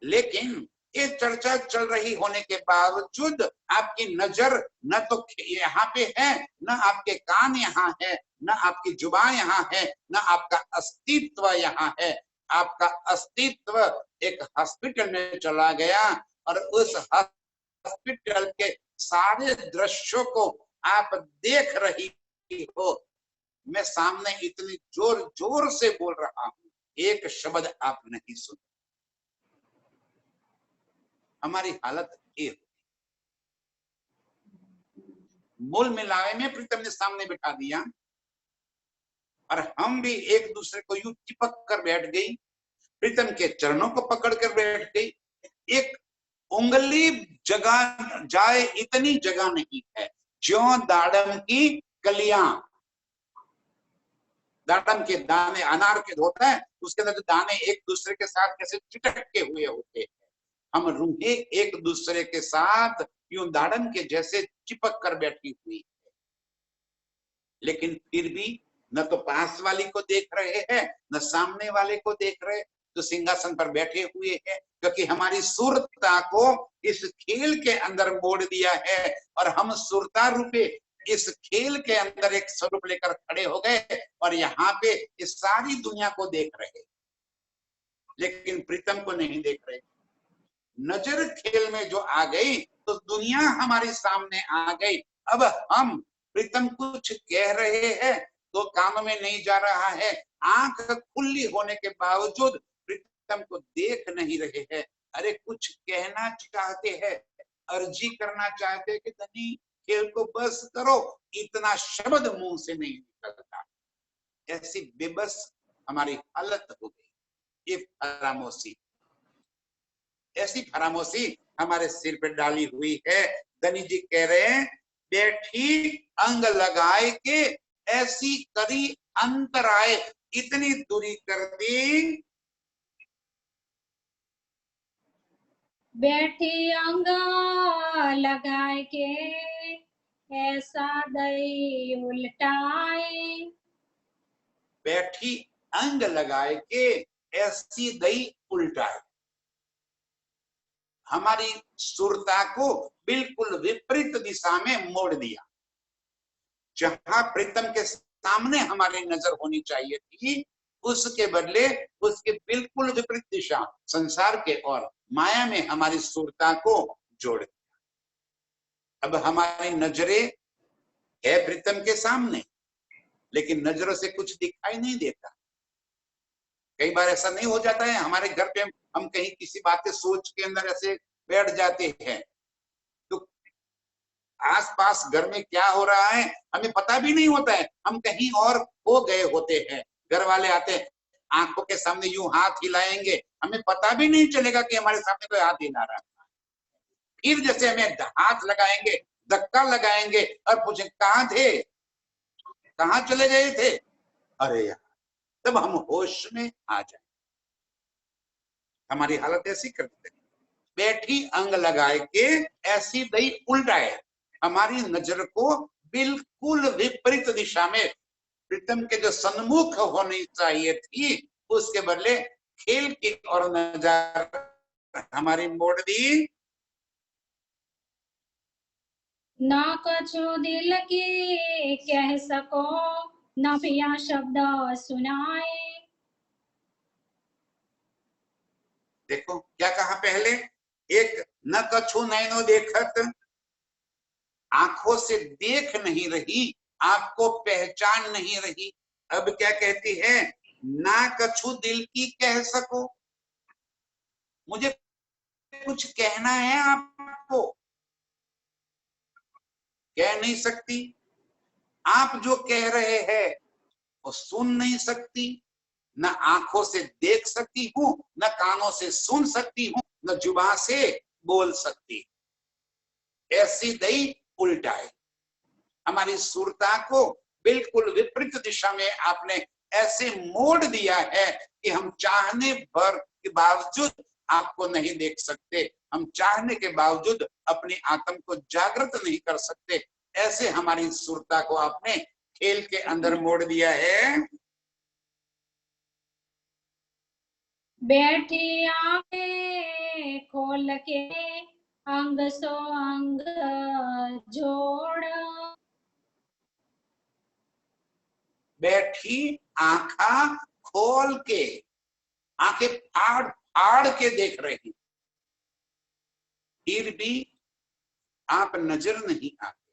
लेकिन ये चर्चा चल रही होने के बावजूद आपकी नजर न तो यहाँ पे है, न आपके कान यहाँ है, न आपकी जुबान यहाँ है, न आपका अस्तित्व यहाँ है। आपका अस्तित्व एक हॉस्पिटल में चला गया और उस हॉस्पिटल के सारे दृश्यों को आप देख रही हो। मैं सामने इतनी जोर जोर से बोल रहा हूं, एक शब्द आप नहीं सुन। हमारी हालत ये, मूल मिलावे में प्रीतम ने सामने बिठा दिया और हम भी एक दूसरे को यूं चिपक कर बैठ गई, प्रीतम के चरणों को पकड़ कर बैठ गई। एक उंगली जगह जाए इतनी जगह नहीं है। ज्यों दाड़म की कलियां, दाड़म के दाने अनार के होता है, उसके अंदर दाने एक दूसरे के साथ कैसे चिटके हुए होते हैं, हम रूहें एक दूसरे के साथ यूं दाड़म के जैसे चिपक कर बैठी हुई है। लेकिन फिर भी न तो पास वाली को देख रहे हैं, न सामने वाले को देख रहे, तो सिंहासन पर बैठे हुए हैं, क्योंकि हमारी सुरता को इस खेल के अंदर मोड़ दिया है और हम सुरता रूपे इस खेल के अंदर एक स्वरूप लेकर खड़े हो गए और यहाँ पे इस सारी दुनिया को देख रहे, लेकिन प्रीतम को नहीं देख रहे। नजर खेल में जो आ गई तो दुनिया हमारे सामने आ गई। अब हम प्रीतम कुछ कह रहे हैं तो कानों में नहीं जा रहा है, आंख खुली होने के बावजूद प्रीतम को देख नहीं रहे हैं। अरे कुछ कहना चाहते हैं, अर्जी करना चाहते हैं कि धनी खेल को बस करो, इतना शब्द मुंह से नहीं निकलता। ऐसी बेबस हमारी हालत हो गई। ये फरामोशी, ऐसी फरामोशी हमारे सिर पे डाली हुई है। धनी जी कह रहे हैं, बैठी अंग लगाए के ऐसी करी अंतराय, इतनी दूरी कर दी। बैठी अंग लगाए के ऐसा दई उल्टाए, बैठी अंग लगाए के ऐसी दई उल्टाए। हमारी सुरता को बिल्कुल विपरीत दिशा में मोड़ दिया। जहां प्रीतम के सामने हमारी नजर होनी चाहिए थी, उसके बदले उसके बिल्कुल विपरीत दिशा संसार के और माया में हमारी सुरता को जोड़ दिया। अब हमारी नजरें है प्रीतम के सामने, लेकिन नजरों से कुछ दिखाई नहीं देता। कई बार ऐसा नहीं हो जाता है, हमारे घर पे हम कहीं किसी बातें सोच के अंदर ऐसे बैठ जाते हैं, तो आसपास घर में क्या हो रहा है हमें पता भी नहीं होता है, हम कहीं और हो गए होते हैं। घर वाले आते हैं, आंखों के सामने यूं हाथ हिलाएंगे, हमें पता भी नहीं चलेगा कि हमारे सामने कोई हाथ हिला रहा है। फिर जैसे हमें हाथ लगाएंगे, धक्का लगाएंगे और पूछे कहाँ थे, कहाँ चले गए थे, अरे यार, तब हम होश में आ जाए। हमारी हालत ऐसी कर दी। बैठी अंग लगाए के ऐसी दई उल्टाए, हमारी नजर को बिल्कुल विपरीत दिशा में प्रीतम के जो सन्मुख होनी चाहिए थी, उसके बदले खेल की ओर नजर हमारी मोड़ दी। ना कछु दिल की कह सको, न पिया शब्द सुनाए। देखो क्या कहा पहले, एक न कछु नैनो देखत, आंखों से देख नहीं रही, आंख को पहचान नहीं रही। अब क्या कहती है, ना कछु दिल की कह सको, मुझे कुछ कहना है आपको, कह नहीं सकती। आप जो कह रहे हैं वो सुन नहीं सकती, न आंखों से देख सकती हूं, न कानों से सुन सकती हूं, न जुबान से बोल सकती। ऐसी दई उल्टाए, हमारी सुरता को बिल्कुल विपरीत दिशा में आपने ऐसे मोड़ दिया है कि हम चाहने भर के बावजूद आपको नहीं देख सकते, हम चाहने के बावजूद अपनी आत्म को जागृत नहीं कर सकते। ऐसे हमारी सुरता को आपने खेल के अंदर मोड़ दिया है। बैठी आंखें खोल के अंग सो अंग जोड़। बैठी आंखा खोल के, आंखें फाड़ फाड़ के देख रही, फिर भी आप नजर नहीं आते।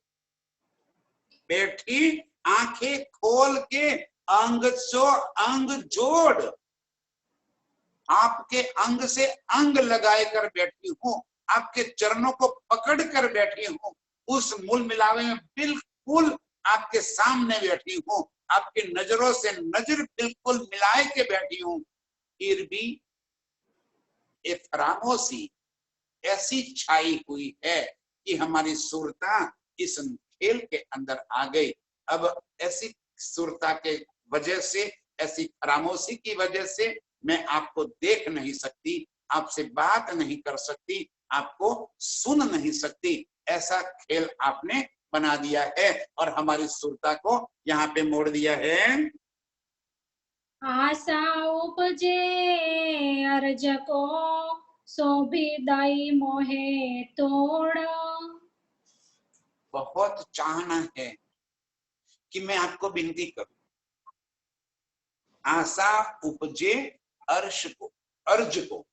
बैठी आंखें खोल के अंग सो अंग जोड़, आपके अंग से अंग लगाए कर बैठी हूं, आपके चरणों को पकड़ कर बैठी हूं, उस मूल मिलावे में बिल्कुल आपके सामने बैठी हूं, आपकी नजरों से नजर बिल्कुल मिलाए के बैठी हूं, फिर भी एक खामोशी ऐसी छाई हुई है कि हमारी सुरता इस खेल के अंदर आ गई। अब ऐसी सुरता के वजह से, ऐसी खामोशी की वजह से मैं आपको देख नहीं सकती, आपसे बात नहीं कर सकती, आपको सुन नहीं सकती। ऐसा खेल आपने बना दिया है और हमारी सुरता को यहाँ पे मोड़ दिया है। आशा उपजे अर्ज को सो भी दाई मोहे तोड़। बहुत चाहना है कि मैं आपको विनती करूं, आशा उपजे अर्श को, अर्ज को,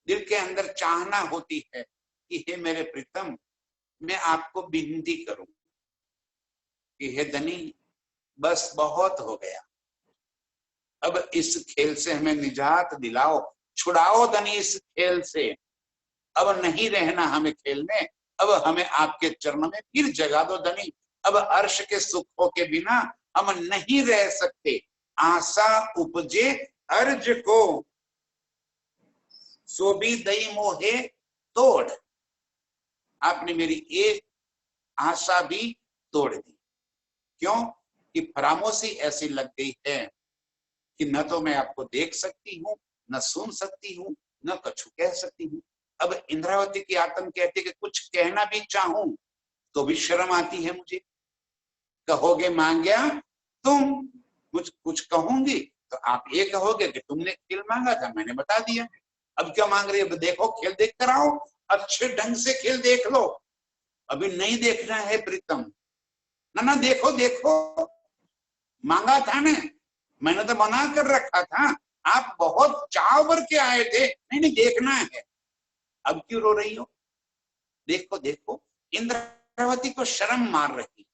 दिल के अंदर चाहना होती है कि हे मेरे प्रीतम, मैं आपको विनती करूं कि हे धनी, बस बहुत हो गया, अब इस खेल से हमें निजात दिलाओ, छुड़ाओ धनी इस खेल से, अब नहीं रहना हमें खेल में, अब हमें आपके चरणों में फिर जगा दो धनी, अब अर्श के सुखों के बिना हम नहीं रह सकते। आशा उपजे अर्ज को सो भी दई मोहे तोड़, आपने मेरी एक आशा भी तोड़ दी। क्यों? कि फरामोशी ऐसी लग गई है कि न तो मैं आपको देख सकती हूँ, न सुन सकती हूँ, न कुछ कह सकती हूँ। अब इंद्रावती की आत्म कहती है कि कुछ कहना भी चाहूं तो भी शर्म आती है मुझे। कहोगे मांग्या तुम, मुझ कुछ कहूंगी तो आप ये कहोगे कि तुमने खेल मांगा था, मैंने बता दिया, अब क्या मांग रही है? देखो खेल देख कर आओ, अच्छे ढंग से खेल देख लो। अभी नहीं देखना है प्रीतम, ना ना देखो देखो, मांगा था ना, मैंने तो मना कर रखा था, आप बहुत चाव भर के आए थे, नहीं नहीं देखना है, अब क्यों रो रही हो? देखो देखो, इंद्रावती को शर्म मार रही।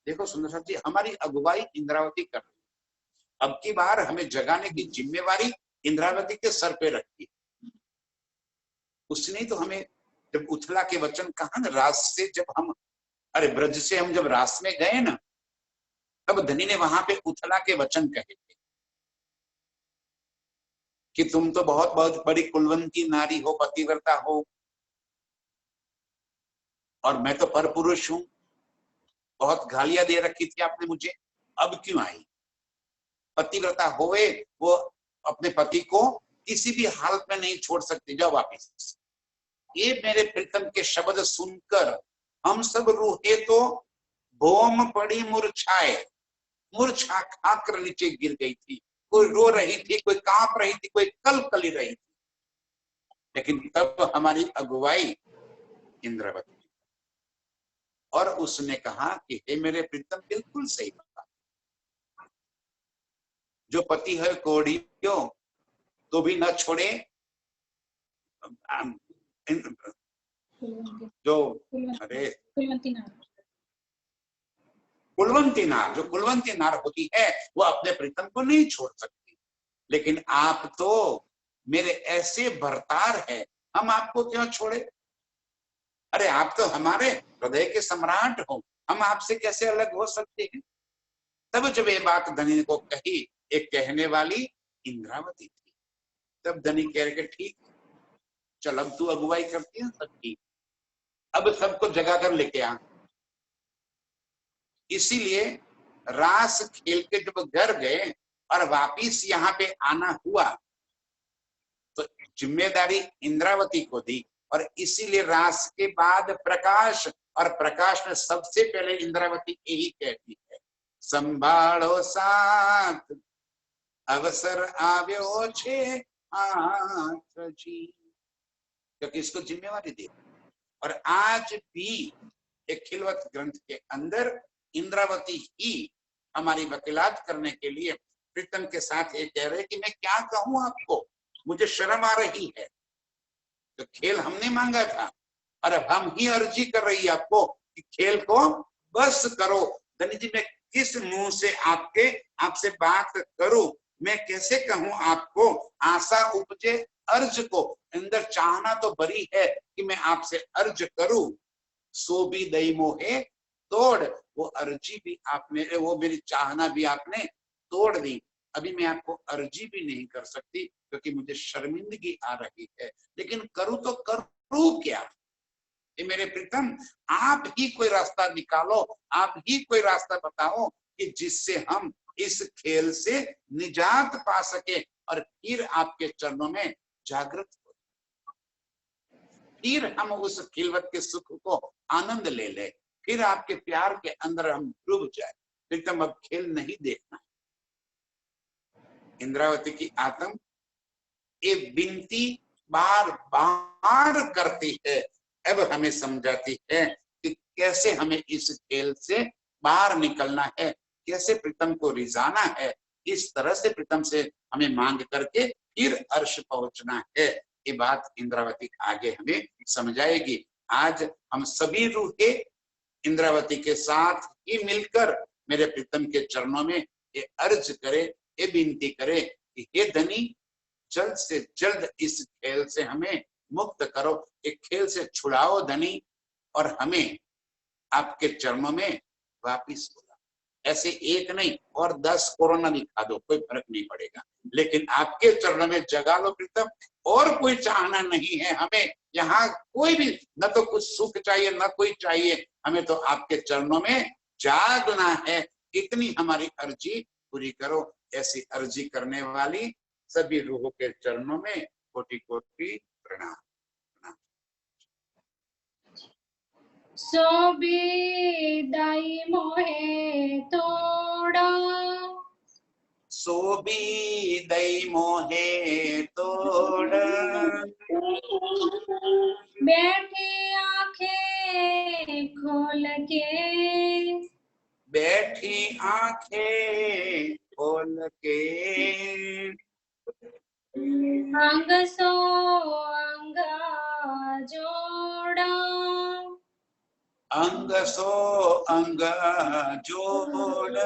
देखो सुंदर साहब जी, हमारी अगुवाई इंद्रावती कर रही, अब की बार हमें जगाने की जिम्मेवारी इंद्रावती के सर पे रखी। उसने तो हमें, जब उथला के वचन कहा ना, रास से जब हम, अरे ब्रज से हम जब रास में गए ना, तब धनी ने वहां पे उथला के वचन कहे थे कि तुम तो बहुत बहुत बड़ी कुलवंती नारी हो, पतिव्रता हो, और मैं तो पर पुरुष हूं, बहुत गालियां दे रखी थी आपने मुझे, अब क्यों आई? पतिव्रता होवे वो अपने पति को किसी भी हालत में नहीं छोड़ सकती, जाओ वापिस। ये मेरे प्रीतम के शब्द सुनकर हम सब रूहे तो भोम पड़ी मुरझाए, मूर्छा खाकर नीचे गिर गई थी, कोई रो रही थी, कोई कांप रही थी, कोई कल कली रही थी। लेकिन तब हमारी अगुवाई इंद्रावती, और उसने कहा कि हे मेरे प्रीतम, बिल्कुल सही बात, जो पति है कोढ़ियों तो भी न छोड़े, जो अरे कुलवंती नार, जो कुलवंती नार होती है वो अपने प्रीतम को नहीं छोड़ सकती। लेकिन आप तो मेरे ऐसे भरतार है, हम आपको क्यों छोड़े? अरे आप तो हमारे हृदय के सम्राट हो, हम आपसे कैसे अलग हो सकते हैं? तब जब ये बात धनी को कही, एक कहने वाली इंद्रावती थी, तब धनी कह के ठीक, चल अब तू अगुवाई करती है सबकी, अब सबको जगा कर लेके आ। इसीलिए रास खेल के जब घर गए और वापिस यहाँ पे आना हुआ तो जिम्मेदारी इंद्रावती को दी, और इसीलिए रास के बाद प्रकाश, और प्रकाश में सबसे पहले इंद्रावती यही कहती है, संभालो साथ अवसर आव्यो छे हाथ जी, क्योंकि इसको जिम्मेवारी दी। और आज भी एक खिलवत ग्रंथ के अंदर इंद्रावती ही हमारी वकीलात करने के लिए प्रीतम के साथ ये कह रहे कि मैं क्या कहूं आपको, मुझे शर्म आ रही है। तो खेल हमने मांगा था और अब हम ही अर्जी कर रही है आपको कि खेल को बस करो। धनी जी, मैं किस मुंह से आपसे बात करूं, मैं कैसे कहूं आपको, आशा उपजे अर्ज को, अंदर चाहना तो बड़ी है कि मैं आपसे अर्ज करूं। सो भी दई मोहे तोड़, वो अर्जी भी आपने, वो मेरी चाहना भी आपने तोड़ दी। अभी मैं आपको अर्जी भी नहीं कर सकती क्योंकि मुझे शर्मिंदगी आ रही है, लेकिन करूं तो करूं क्या? ये मेरे प्रीतम, आप ही कोई रास्ता निकालो, आप ही कोई रास्ता बताओ कि जिससे हम इस खेल से निजात पा सके और फिर आपके चरणों में जागृत हो, फिर हम उस खिलवत के सुख को आनंद ले ले, फिर आपके प्यार के अंदर हम डूब जाए। प्रीतम, अब खेल नहीं देखना। इंद्रावती की आत्म ये विनती बार बार करती है, अब हमें समझाती है कि कैसे हमें इस खेल से बाहर निकलना है, कैसे प्रीतम को रिझाना है। इस तरह से प्रीतम से हमें मांग करके फिर अर्श पहुंचना है। ये बात इंद्रावती आगे हमें समझाएगी। आज हम सभी रूहे इंद्रावती के साथ ही मिलकर मेरे प्रीतम के चरणों में ये अर्ज करे, ये विनती करे कि हे धनी, जल्द से जल्द इस खेल से हमें मुक्त करो, एक खेल से छुड़ाओ धनी, और हमें आपके चरणों में वापिस बुला। ऐसे एक नहीं और 10 कोरोना दिखा दो, कोई फर्क नहीं पड़ेगा, लेकिन आपके चरणों में जगा लो प्रीतम। और कोई चाहना नहीं है हमें यहाँ, कोई भी, न तो कुछ सुख चाहिए न कोई चाहिए, हमें तो आपके चरणों में जागना है। इतनी हमारी अर्जी पूरी करो। ऐसी अर्जी करने वाली सभी रूहों के चरणों में कोटि कोटि प्रणाम। सो भी दाई मोहे तोड़ा, सो भी दई मोहे तोड़, बैठी आंखें खोल के, बैठी आंखें खोल के, अंग सो अंग जोड़ा, अंग सो अंग जोड़,